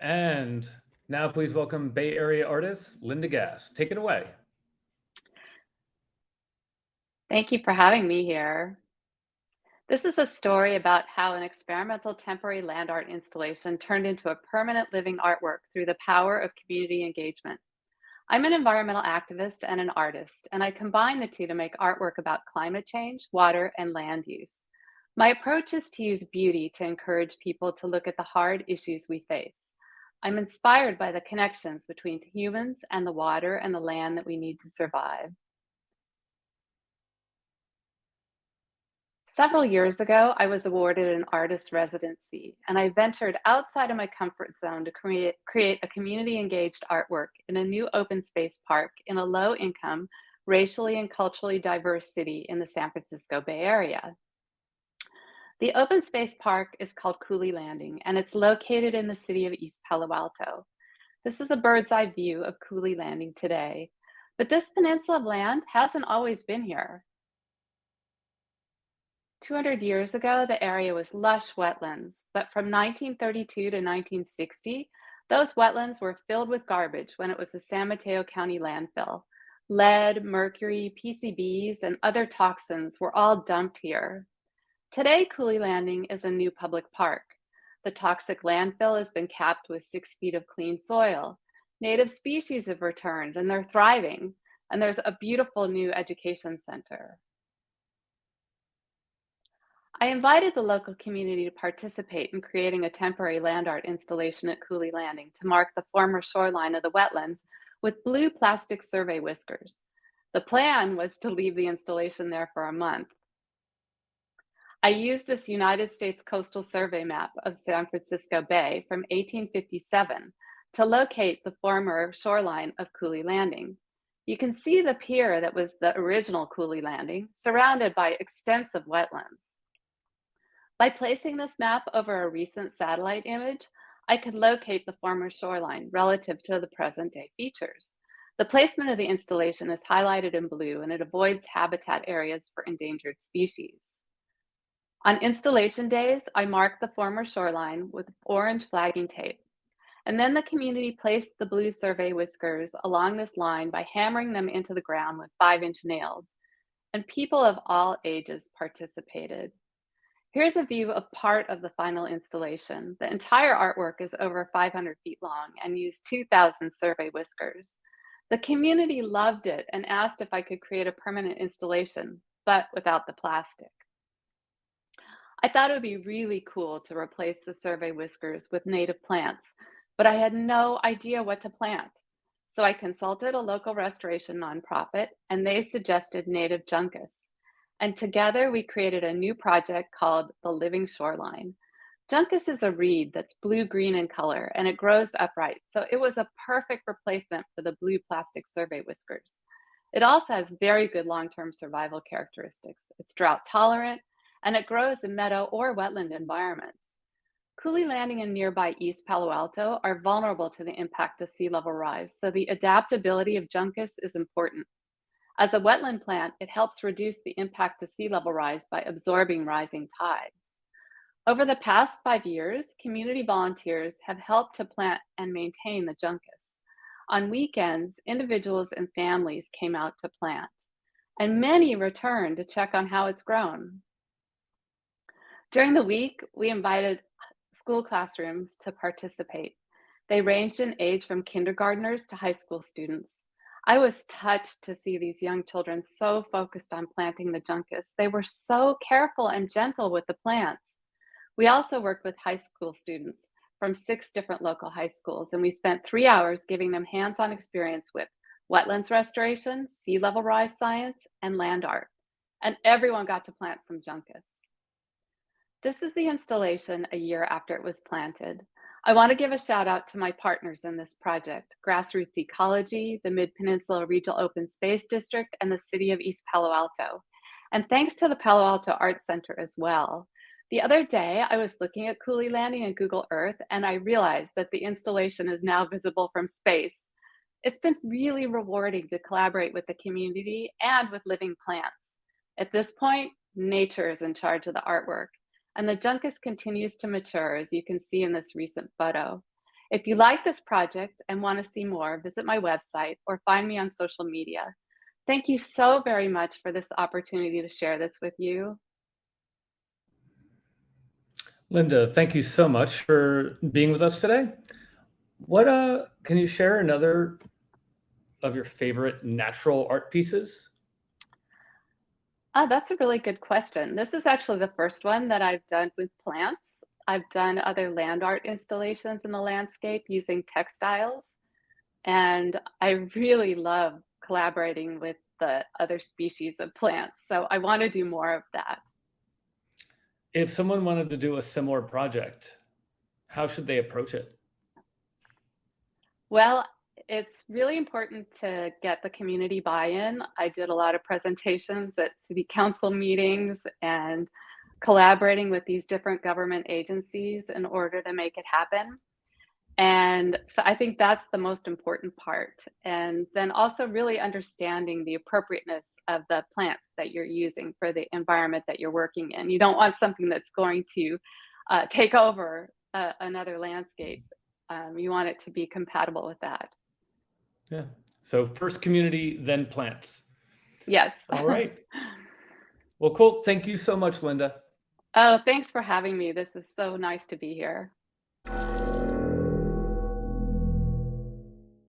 And now please welcome Bay Area artist Linda Gass. Take it away. Thank you for having me here. This is a story about how an experimental temporary land art installation turned into a permanent living artwork through the power of community engagement. I'm an environmental activist and an artist, and I combine the two to make artwork about climate change, water, and land use. My approach is to use beauty to encourage people to look at the hard issues we face. I'm inspired by the connections between humans and the water and the land that we need to survive. Several years ago, I was awarded an artist residency, and I ventured outside of my comfort zone to create a community engaged artwork in a new open space park in a low income, racially and culturally diverse city in the San Francisco Bay Area. The open space park is called Cooley Landing, and it's located in the city of East Palo Alto. This is a bird's eye view of Cooley Landing today, but this peninsula of land hasn't always been here. 200 years ago, the area was lush wetlands, but from 1932 to 1960, those wetlands were filled with garbage when it was a San Mateo County landfill. Lead, mercury, PCBs, and other toxins were all dumped here. Today, Cooley Landing is a new public park. The toxic landfill has been capped with 6 feet of clean soil. Native species have returned and they're thriving, and there's a beautiful new education center. I invited the local community to participate in creating a temporary land art installation at Cooley Landing to mark the former shoreline of the wetlands with blue plastic survey whiskers. The plan was to leave the installation there for a month. I used this United States Coastal Survey map of San Francisco Bay from 1857 to locate the former shoreline of Cooley Landing. You can see the pier that was the original Cooley Landing, surrounded by extensive wetlands. By placing this map over a recent satellite image, I could locate the former shoreline relative to the present day features. The placement of the installation is highlighted in blue, and it avoids habitat areas for endangered species. On installation days, I marked the former shoreline with orange flagging tape, and then the community placed the blue survey whiskers along this line by hammering them into the ground with 5-inch nails, and people of all ages participated. Here's a view of part of the final installation. The entire artwork is over 500 feet long and used 2,000 survey whiskers. The community loved it and asked if I could create a permanent installation, but without the plastic. I thought it would be really cool to replace the survey whiskers with native plants, but I had no idea what to plant. So I consulted a local restoration nonprofit, and they suggested native juncus. And together we created a new project called the Living Shoreline. Juncus is a reed that's blue-green in color, and it grows upright, so it was a perfect replacement for the blue plastic survey whiskers. It also has very good long-term survival characteristics. It's drought tolerant, and it grows in meadow or wetland environments. Cooley Landing and nearby East Palo Alto are vulnerable to the impact of sea level rise, so the adaptability of juncus is important. As a wetland plant, it helps reduce the impact of sea level rise by absorbing rising tides. Over the past 5 years, community volunteers have helped to plant and maintain the juncus. On weekends, individuals and families came out to plant, and many returned to check on how it's grown. During the week, we invited school classrooms to participate. They ranged in age from kindergartners to high school students. I was touched to see these young children so focused on planting the juncus. They were so careful and gentle with the plants. We also worked with high school students from 6 different local high schools, and we spent 3 hours giving them hands-on experience with wetlands restoration, sea level rise science, and land art. And everyone got to plant some juncus. This is the installation a year after it was planted. I want to give a shout out to my partners in this project, Grassroots Ecology, the Mid-Peninsula Regional Open Space District, and the City of East Palo Alto. And thanks to the Palo Alto Arts Center as well. The other day, I was looking at Cooley Landing in Google Earth, and I realized that the installation is now visible from space. It's been really rewarding to collaborate with the community and with living plants. At this point, nature is in charge of the artwork, and the juncus continues to mature, as you can see in this recent photo. If you like this project and want to see more, visit my website or find me on social media. Thank you so very much for this opportunity to share this with you. Linda, thank you so much for being with us today. What can you share another of your favorite natural art pieces? That's a really good question. This is actually the first one that I've done with plants. I've done other land art installations in the landscape using textiles, and I really love collaborating with the other species of plants. So I want to do more of that. If someone wanted to do a similar project, how should they approach it? Well, it's really important to get the community buy-in. I did a lot of presentations at city council meetings and collaborating with these different government agencies in order to make it happen. And so I think that's the most important part. And then also really understanding the appropriateness of the plants that you're using for the environment that you're working in. You don't want something that's going to take over another landscape. You want it to be compatible with that. Yeah. So first community, then plants. Yes. All right. Well, cool. Thank you so much, Linda. Oh, thanks for having me. This is so nice to be here.